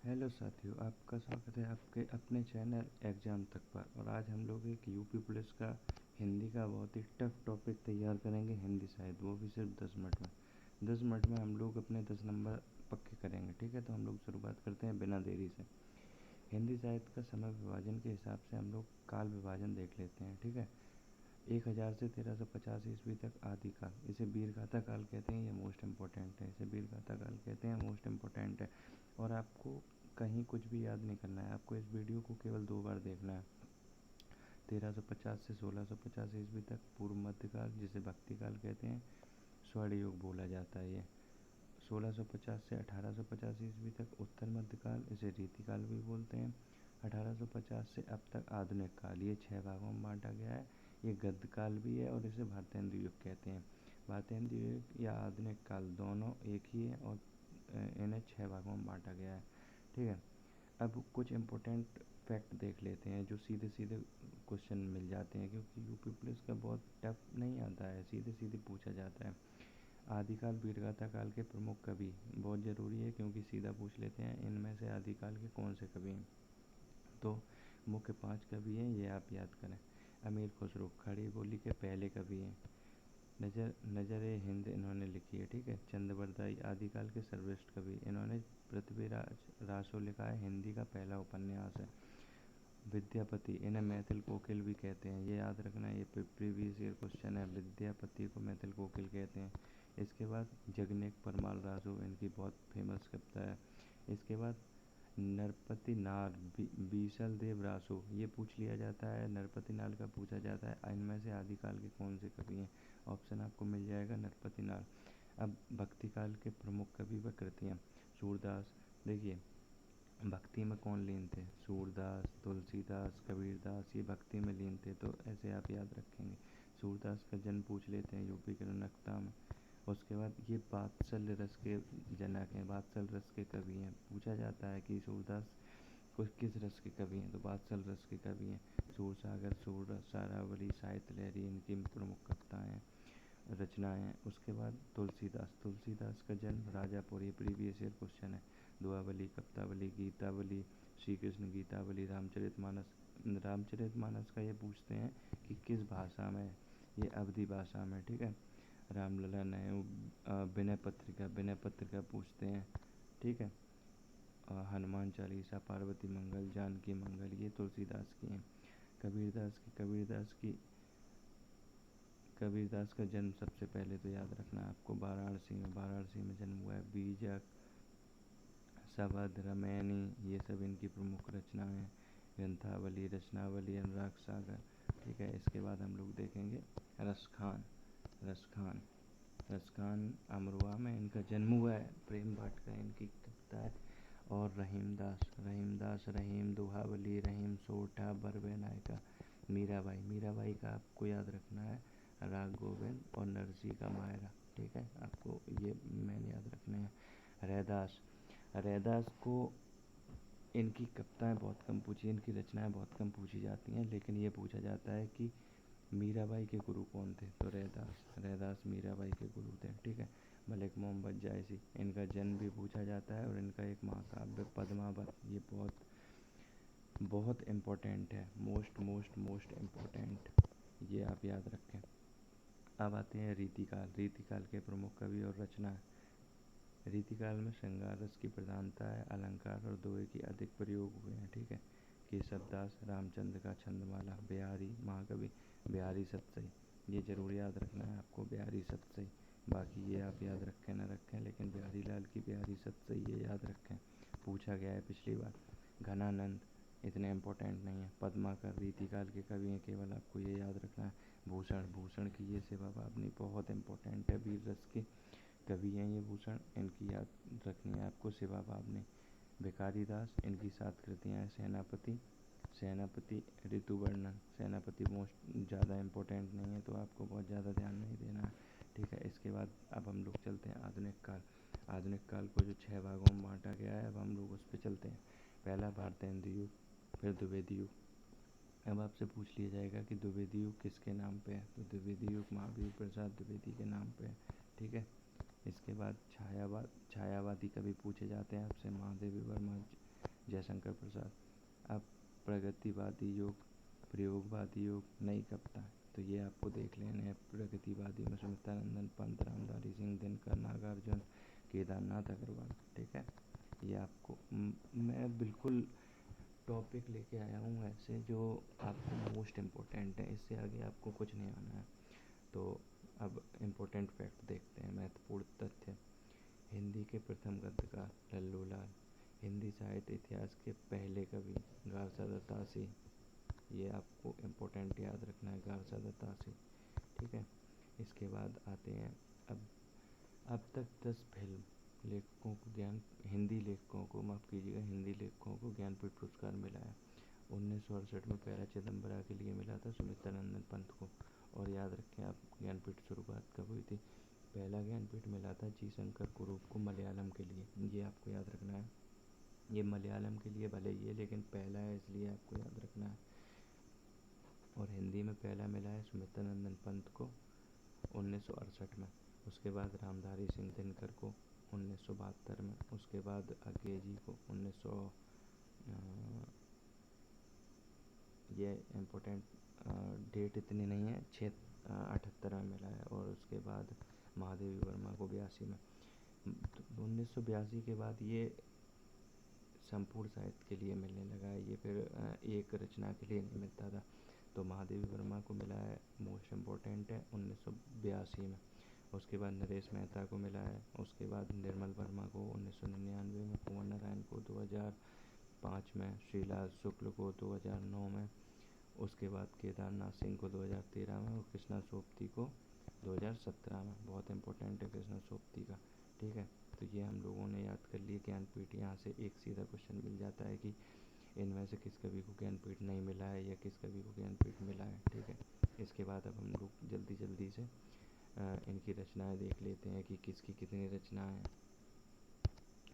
Hello साथियों, आपका स्वागत है आपके अपने चैनल एग्जाम तक पर। और आज हम लोग एक यूपी पुलिस का हिंदी का बहुत ही टफ टॉपिक तैयार करेंगे, हिंदी साहित्य, वो भी सिर्फ 10 मिनट में। 10 मिनट में हम लोग अपने 10 नंबर पक्के करेंगे, ठीक है। तो हम लोग शुरुआत करते हैं बिना देरी से। हिंदी साहित्य का समय विभाजन के हिसाब से हम लोग काल विभाजन देख लेते हैं, ठीक है। 1000 से 1350 ईस्वी तक आदिकाल, इसे वीरगाथा काल कहते हैं। ये मोस्ट इम्पोर्टेंट है, इसे वीरगाथा काल कहते हैं, मोस्ट इम्पोर्टेंट है। और आपको कहीं कुछ भी याद नहीं करना है, आपको इस वीडियो को केवल 2 बार देखना है। 1350 से 1650 ईस्वी तक पूर्व मध्यकाल, जिसे भक्ति काल कहते हैं, स्वर्ण युग बोला जाता है। ये 1650 से 1850 ईस्वी तक उत्तर मध्यकाल, इसे रीतिकाल भी बोलते हैं। 1850 से अब तक आधुनिक काल, ये 6 भागों में बांटा गया है। ये गद्य काल भी है और इसे भारतेंदु युग कहते हैं। भारतेंदु युग या आधुनिक काल दोनों एक ही है और इन्हें 6 भागों में बांटा गया है, ठीक है। अब कुछ इम्पोर्टेंट फैक्ट देख लेते हैं जो सीधे सीधे क्वेश्चन मिल जाते हैं, क्योंकि यूपी पुलिस का बहुत टफ नहीं आता है, सीधे सीधे पूछा जाता है। आदिकाल वीरगाथा काल के प्रमुख कवि, बहुत ज़रूरी है क्योंकि सीधा पूछ लेते हैं इनमें से आदिकाल के कौन से कवि हैं। तो मुख्य 5 कवि हैं, ये आप याद करें। अमीर खुसरो खड़ी बोली के पहले कवि हैं। नजर हिंद इन्होंने लिखी है, ठीक है। चंद्रबरदाई आदिकाल के सर्वश्रेष्ठ कवि, इन्होंने पृथ्वीराज रासो लिखा है, हिंदी का पहला उपन्यास है। विद्यापति, इन्हें मैथिल कोकिल भी कहते हैं, ये याद रखना, ये प्रीवियस ईयर क्वेश्चन है। विद्यापति को मैथिल कोकिल कहते हैं। इसके बाद जगनेक परमाल रासो, इनकी बहुत फेमस कविता है। इसके बाद नरपति नार बीसल देव रासो, ये पूछ लिया जाता है, नरपति नार का पूछा जाता है, इनमें से आदिकाल के कौन से कवि हैं। ऑप्शन आपको मिल जाएगा नरपति नार। अब भक्ति काल के प्रमुख कवि व कृतियाँ। सूरदास, देखिए भक्ति में कौन लीन थे, सूरदास, तुलसीदास, कबीरदास, ये भक्ति में लीन थे, तो ऐसे आप याद रखेंगे। सूरदास का जन्म पूछ लेते हैं यूपी के नखता में। उसके बाद ये वात्सल्य रस के जनक हैं, वात्सल्य रस के कवि हैं। पूछा जाता है कि सूरदास कुछ किस रस के कवि हैं, तो वात्सल्य रस के कवि हैं। सूरसागर, सूररस, सारावली, साहित्य लहरी, इनकी प्रमुख कविताएँ हैं, रचनाएँ हैं। उसके बाद तुलसीदास का जन्म राजापुर, ये प्रीवियस ईयर क्वेश्चन है। दुआवली, कवितावली, गीतावली, श्री कृष्ण गीतावली, रामचरितमानस का ये पूछते हैं कि किस भाषा में, ये अवधी भाषा में, ठीक है। रामलला है, विनय पत्रिका पूछते हैं, ठीक है। हनुमान चालीसा, पार्वती मंगल, जानकी मंगल, ये तुलसीदास की हैं। कबीरदास का जन्म सबसे पहले तो याद रखना है आपको वाराणसी में जन्म हुआ है। बीजक, शबद, रामायणी, ये सब इनकी प्रमुख रचनाएं हैं। ग्रंथावली, रचनावली, अनुराग सागर, ठीक है। इसके बाद हम लोग देखेंगे रसखान अमरोहा में इनका जन्म हुआ है। प्रेम भाट का इनकी कविता है। और रहीम दोहावली, रहीम सोठा, बरवे नायका। मीराबाई का आपको याद रखना है, राग गोविंद और नरसी का मायरा, ठीक है। आपको ये मैंने याद रखने हैं। रैदास को इनकी कविताएँ बहुत कम पूछी, इनकी रचनाएँ बहुत कम पूछी जाती हैं, लेकिन ये पूछा जाता है कि मीराबाई के गुरु कौन थे, तो रैदास मीराबाई के गुरु थे, ठीक है। मलिक मोहम्मद जायसी, इनका जन्म भी पूछा जाता है और इनका एक महाकाव्य पद्मावत, ये बहुत इम्पोर्टेंट है, मोस्ट इम्पोर्टेंट, ये आप याद रखें। अब आते हैं रीतिकाल के प्रमुख कवि और रचना। रीतिकाल में श्रृंगार रस की प्रधानता है, अलंकार और दोहे की अधिक प्रयोग हुए हैं, ठीक है। केशवदास, रामचंद्र का छंदमाला, बिहारी महाकवि बिहारी सतसई, ये जरूर याद रखना है आपको, बिहारी सतसई। बाकी ये आप याद रखें ना रखें, लेकिन बिहारी लाल की बिहारी सतसई ये याद रखें, पूछा गया है पिछली बार। घनानंद इतने इम्पोर्टेंट नहीं है। पद्माकर रीतिकाल के कवि हैं, केवल आपको ये याद रखना है। भूषण की ये सेवा भावनी बहुत इम्पोर्टेंट है, वीर रस के कवि हैं ये भूषण, इनकी याद रखनी है आपको, सेवा भावनी। भिखारी दास, इनकी 7 कृतियाँ हैं। सेनापति ऋतुवर्णन, सेनापति मोस्ट ज़्यादा इम्पोर्टेंट नहीं है, तो आपको बहुत ज़्यादा ध्यान नहीं देना है, ठीक है। इसके बाद अब हम लोग चलते हैं आधुनिक काल को जो 6 भागों में बांटा गया है, अब हम लोग उस पर चलते हैं। पहला भारतेंदु युग, फिर द्विवेदी युग। अब आपसे पूछ लिया जाएगा कि द्विवेदी युग किसके नाम पे है, तो द्विवेदी युग महावीर प्रसाद द्विवेदी के नाम पे है, ठीक है। इसके बाद छायावादी कवि पूछे जाते हैं आपसे, महादेवी वर्मा, जयशंकर प्रसाद। अब प्रगतिवादी योग, प्रयोगवादी योग, नई कविता, तो ये आपको देख लेने हैं। प्रगतिवादी में सुमित्रानंदन पंत, रामधारी सिंह दिनकर, नागार्जुन, केदारनाथ अग्रवाल। ठीक है, ये आपको मैं बिल्कुल टॉपिक लेके आया हूँ ऐसे जो आपको मोस्ट इम्पोर्टेंट है, इससे आगे आपको कुछ नहीं आना है। तो अब इम्पोर्टेंट फैक्ट देखते हैं, महत्वपूर्ण तथ्य। हिंदी के प्रथम गद्यकार लल्लू लाल। हिंदी साहित्य इतिहास के पहले कवि गारसा दत्तासी। ये आपको इम्पोर्टेंट याद रखना है, गारसा दत्तासी। ठीक है, इसके बाद आते हैं अब तक 10 फिल्म लेखकों को हिंदी लेखकों को, माफ़ कीजिएगा, हिंदी लेखकों को ज्ञानपीठ पुरस्कार मिला है। 1968 में पहला चिदम्बरा के लिए मिला था सुमित्रानंदन पंत को। और याद रखें आप, ज्ञानपीठ शुरुआत कब हुई थी? पहला ज्ञानपीठ मिला था जी शंकर कुरूप को मलयालम के लिए, ये आपको याद रखना है। ये मलयालम के लिए भले ही है, लेकिन पहला है इसलिए आपको याद रखना है। और हिंदी में पहला मिला है सुमित्रानंदन पंत को 1968 में। उसके बाद रामधारी सिंह दिनकर को 1972 में। उसके बाद अज्ञे जी को 1900 ये इम्पोर्टेंट डेट इतनी नहीं है, 78 में मिला है। और उसके बाद महादेवी वर्मा को 82 में। 1982 के बाद ये संपूर्ण साहित्य के लिए मिलने लगा है, ये फिर एक रचना के लिए नहीं मिलता था। तो महादेवी वर्मा को मिला है, मोस्ट इम्पोर्टेंट है, 1982 में। उसके बाद नरेश मेहता को मिला है। उसके बाद निर्मल वर्मा को 1999 में, कुंवर नारायण को 2005 में, श्रीलाल शुक्ल को 2009 में। उसके बाद केदारनाथ सिंह को 2013 में, और कृष्णा सोबती को 2017 में। बहुत इंपॉर्टेंट है कृष्णा सोबती का। ठीक है, तो ये हम लोगों ने याद कर लिए ज्ञानपीठ। यहाँ से एक सीधा क्वेश्चन मिल जाता है कि इनमें से किस कवि को ज्ञानपीठ नहीं मिला है या किस कवि को ज्ञानपीठ मिला है। ठीक है, इसके बाद अब हम लोग जल्दी जल्दी से इनकी रचनाएं देख लेते हैं कि किसकी कितनी रचनाएं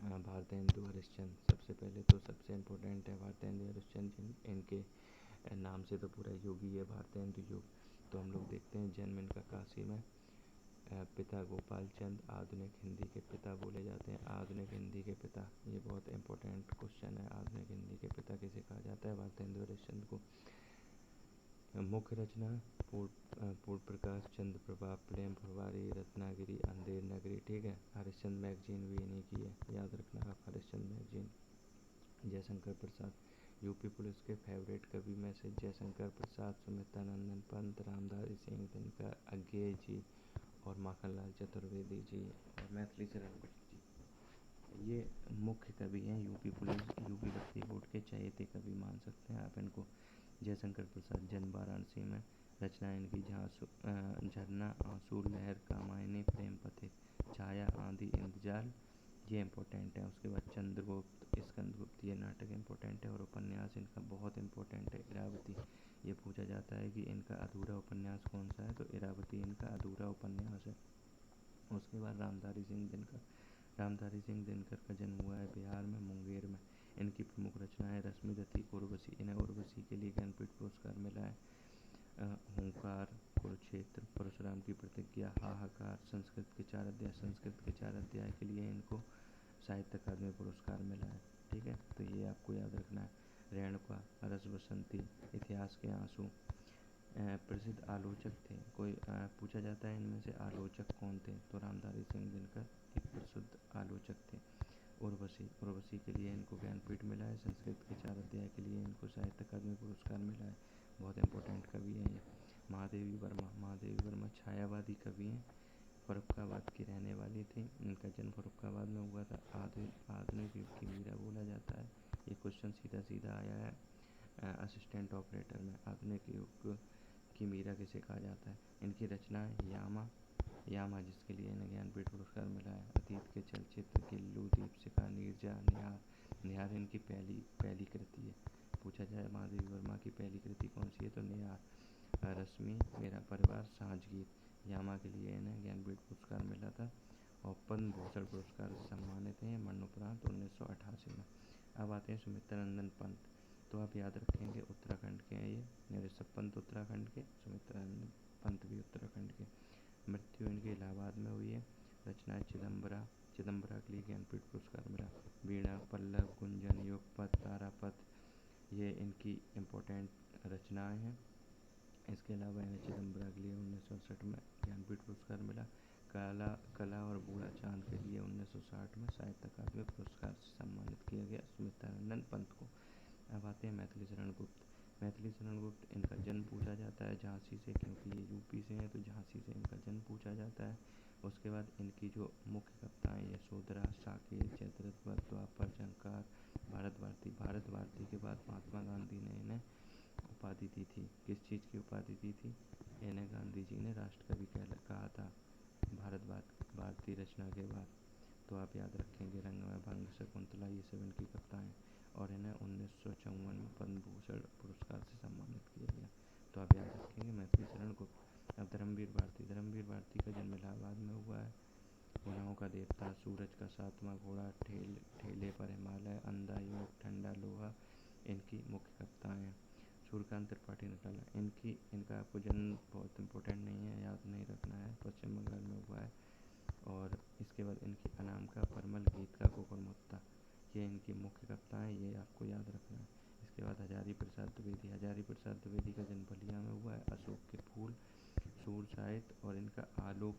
हैं। भारतेंदु हरिश्चंद्र सबसे पहले, तो सबसे इम्पोर्टेंट है भारतेंदु हरिश्चंद्र। इनके नाम से तो पूरा युग ही है भारतेंदु युग। तो हम लोग देखते हैं, जन्म इनका काशी में। पिता गोपाल चंद, आधुनिक हिंदी के पिता बोले जाते हैं। आधुनिक हिंदी के पिता, ये बहुत इंपॉर्टेंट क्वेश्चन है। आधुनिक हिंदी के पिता किसे कहा जाता है? भारतेंदु हरिश्चंद्र को। मुख्य रचना पूर्ण प्रकाश, चंद्र प्रभा, प्रेम प्रभारी, रत्नागिरी, अंधेर नगरी। ठीक है, हरिश्चंद्र मैगजीन भी इन्हीं की है, याद रखना आप, Harishchandra magazine. Jaishankar Prasad, UP police के फेवरेट कवि में से जयशंकर प्रसाद, सुमित्रानंदन पंत, रामधारी सिंह दिनकर, अज्ञे जी और माखनलाल चतुर्वेदी जी और मैथिली शरण गुप्त जी, ये मुख्य कवि हैं। यूपी पुलिस, यूपी भर्ती बोर्ड के चहेते कवि मान सकते हैं आप इनको। जयशंकर प्रसाद, जन्म वाराणसी में। रचना इनकी झरना, आंसू, लहर, कामायनी, प्रेम पथिक, छाया, आंधी, इंतजार, ये इंपॉर्टेंट है। उसके बाद चंद्रगुप्त, स्कंदगुप्त, ये नाटक इंपॉर्टेंट है। और उपन्यास इनका बहुत इंपॉर्टेंट है, इरावती। ये पूछा जाता है कि इनका अधूरा उपन्यास कौन सा है, तो इरावती इनका अधूरा उपन्यास है। उसके बाद रामधारी सिंह दिनकर। रामधारी सिंह दिनकर का जन्म हुआ है बिहार में, मुंगेर में। इनकी प्रमुख रचनाएं रश्मिरथी, उर्वशी। इन्हें उर्वशी के लिए ज्ञानपीठ पुरस्कार मिला है। हुंकार, कुरुक्षेत्र, परशुराम की प्रतिज्ञा, हाहाकार, संस्कृत के 4 अध्याय। संस्कृत के 4 अध्याय के लिए इनको साहित्य अकादमी पुरस्कार मिला है। ठीक है, तो ये आपको याद रखना है। रेणुका, रस बसंती, इतिहास के आंसू। प्रसिद्ध आलोचक थे, कोई पूछा जाता है इनमें से आलोचक कौन थे, तो रामधारी सिंह दिनकर एक प्रसिद्ध आलोचक थे। उर्वशी, उर्वशी के लिए इनको ज्ञानपीठ मिला है। संस्कृत के 4 अध्याय के लिए इनको साहित्य अकादमी पुरस्कार मिला है, बहुत इंपॉर्टेंट कवि हैं ये। महादेवी वर्मा, महादेवी वर्मा छायावादी कवि हैं, फर्रुखाबाद की रहने वाली थी। इनका जन्म फर्रुखाबाद में हुआ था। आधुनिक युग की मीरा बोला जाता है। ये क्वेश्चन सीधा सीधा आया है असिस्टेंट ऑपरेटर में। आधुनिक युग की मीरा किसे कहा जाता है? इनकी रचना है यामा, यामा जिसके लिए इन्हें ज्ञानपीठ पुरस्कार मिला है। अतीत के चलचित्र गिल्लू, दीपशिखा, नीरजा, निहार। निहार इनकी पहली कृति है। पूछा जाए महादेवी वर्मा की पहली कृति कौन सी है, तो निहार। रश्मि, मेरा परिवार, सांझ गीत। यामा के लिए इन्हें ज्ञानपीठ पुरस्कार मिला था और पद्म भूषण पुरस्कार से सम्मानित हैं मरणोपरांत 1988 में। अब आते हैं सुमित्रानंदन पंत। तो आप याद रखेंगे उत्तराखंड के हैं ये, ऋषभ पंत उत्तराखंड के, सुमित्रानंदन पंत भी उत्तराखंड के। मृत्यु इनकी इलाहाबाद में हुई है। रचना चिदम्बरा, चिदम्बरा के लिए ज्ञानपीठ पुरस्कार मिला। वीणा, पल्लव, गुंजन, युगपथ, ये इनकी इम्पोर्टेंट रचनाएं हैं। इसके अलावा एन चिदम्बरा के लिए 1968 में ज्ञानपीठ पुरस्कार मिला। कला और बूढ़ा चांद के लिए 1960 में साहित्य अकादमी पुरस्कार से सम्मानित किया गया स्मितानंद पंत को। अब आते हैं मैथिली शरण गुप्त। मैथिली शरण गुप्त, इनका जन्म पूछा जाता है झांसी से, क्योंकि ये यूपी से हैं तो झांसी से इनका जन्म पूछा जाता है। उसके बाद इनकी जो मुख्य कविताएँ यशोधरा, साकेत, जयद्रथ वध, द्वापर, झंकार, भारत भारती। भारत भारती के बाद महात्मा गांधी ने इन्हें उपाधि दी थी। किस चीज़ की उपाधि दी थी? इन्हें गांधी जी ने राष्ट्रकवि कहा था भारत भारती रचना के बाद। तो आप याद रखेंगे रंगमय भंग, शकुंतला, ये सब इनकी कविताएँ। और इन्हें 1954 में पद्म भूषण पुरस्कार से सम्मानित किया गया। तो आप याद रखेंगे मैथिली शरण गुप्त। अब धर्मवीर भारती। धर्मवीर भारती का जन्म इलाहाबाद में हुआ है। गुनाहों का देवता, सूरज का सातवां घोड़ा, ठेले पर हिमालय, अंधा योग, ठंडा लोहा, इनकी मुख्य कविताएँ हैं। सूर्यकांत त्रिपाठी निराला, इनका आपको जन्म बहुत इम्पोर्टेंट नहीं है, याद नहीं रखना है, पश्चिम बंगाल में हुआ है। और इसके बाद इनकी अनामिका, परमल, गीत का कुकुरमुत्ता, ये इनकी मुख्य कविताएँ, ये आपको याद रखना है। इसके बाद हजारी प्रसाद द्विवेदी। हजारी प्रसाद द्विवेदी का जन्म बलिया में हुआ है। अशोक के फूल, सूर साहित्य और इनका आलोक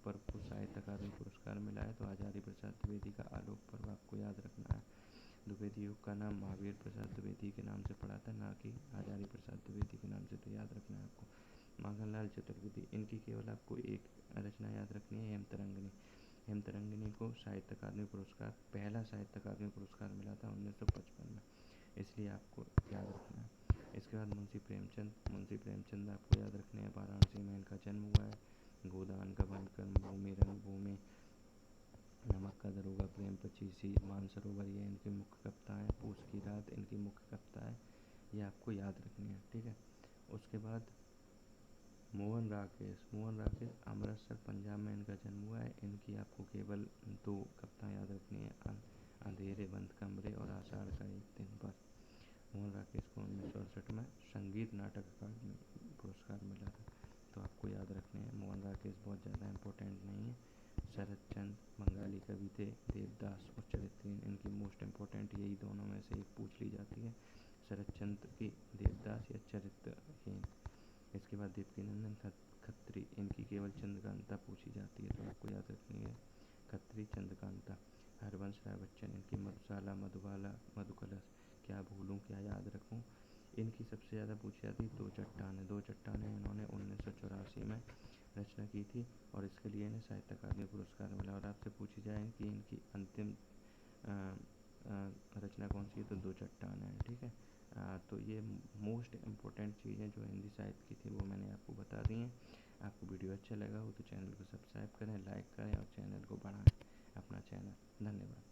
पर्व को साहित्य अकादमी पुरस्कार मिला है। तो हजारी प्रसाद द्विवेदी का आलोक पर्व आपको याद रखना है। द्विवेदी युग का नाम महावीर प्रसाद द्विवेदी के नाम से पड़ा था, ना कि हजारी प्रसाद द्विवेदी के नाम से, तो याद रखना है आपको। माखनलाल चतुर्वेदी, इनकी केवल आपको एक रचना याद रखनी है, हेमतरंगिणी। हेमतरंगिणी को साहित्य अकादमी पुरस्कार, पहला साहित्य अकादमी पुरस्कार मिला था 1955 में, इसलिए आपको याद रखना है। इसके बाद मुंशी प्रेमचंद। मुंशी प्रेमचंद आपको याद रखने हैं, वाराणसी में इनका जन्म हुआ है। गोदान का वनकर्म, भूमि रंग भूमि, नमक का दरोगा, प्रेम पचीसी, मानसरोवर, ये इनकी मुख्य कविताएँ। पूस की रात इनकी मुख्य कविताएँ, ये आपको याद रखनी है, ठीक है। उसके बाद मोहन राकेश। मोहन राकेश अमृतसर पंजाब में इनका जन्म हुआ है। इनकी आपको केवल दो कविताएँ याद रखनी है, अंधेरे बंद कमरे और आषाढ़ का एक दिन पर। मोहन राकेश को 1968 में संगीत नाटक अकादमी पुरस्कार मिला था, तो आपको याद रखने हैं। मोहन राकेश बहुत ज़्यादा इम्पोर्टेंट नहीं है। शरत चंद्र बंगाली कवि थे। देवदास और चरित्रहीन, इनकी मोस्ट इम्पोर्टेंट यही दोनों में से एक पूछ ली जाती है, शरत चंद्र की देवदास या चरित्रहीन। इसके बाद देवकीनंदन खत्री, इनकी केवल चंद्रकांता पूछी जाती है, तो आपको याद रखनी है खत्री, चंद्रकांता। हरवंश राय बच्चन, इनकी मधुशाला, मधुबाला, मधुकलश, क्या भूलूं क्या याद रखूं, इनकी सबसे ज़्यादा पूछी जाती दो चट्टानें। दो चट्टानें इन्होंने 1984 में रचना की थी और इसके लिए इन्हें साहित्य अकादमी पुरस्कार मिला। और आपसे पूछी जाए कि इनकी अंतिम रचना कौन सी है, तो दो चट्टानें हैं, ठीक है। तो ये मोस्ट इम्पोर्टेंट चीज़ें जो हिंदी साहित्य की थी वो मैंने आपको बता दी हैं। आपको वीडियो अच्छा लगा हो तो चैनल को सब्सक्राइब करें, लाइक करें और चैनल को बढ़ाएं, अपना चैनल। धन्यवाद।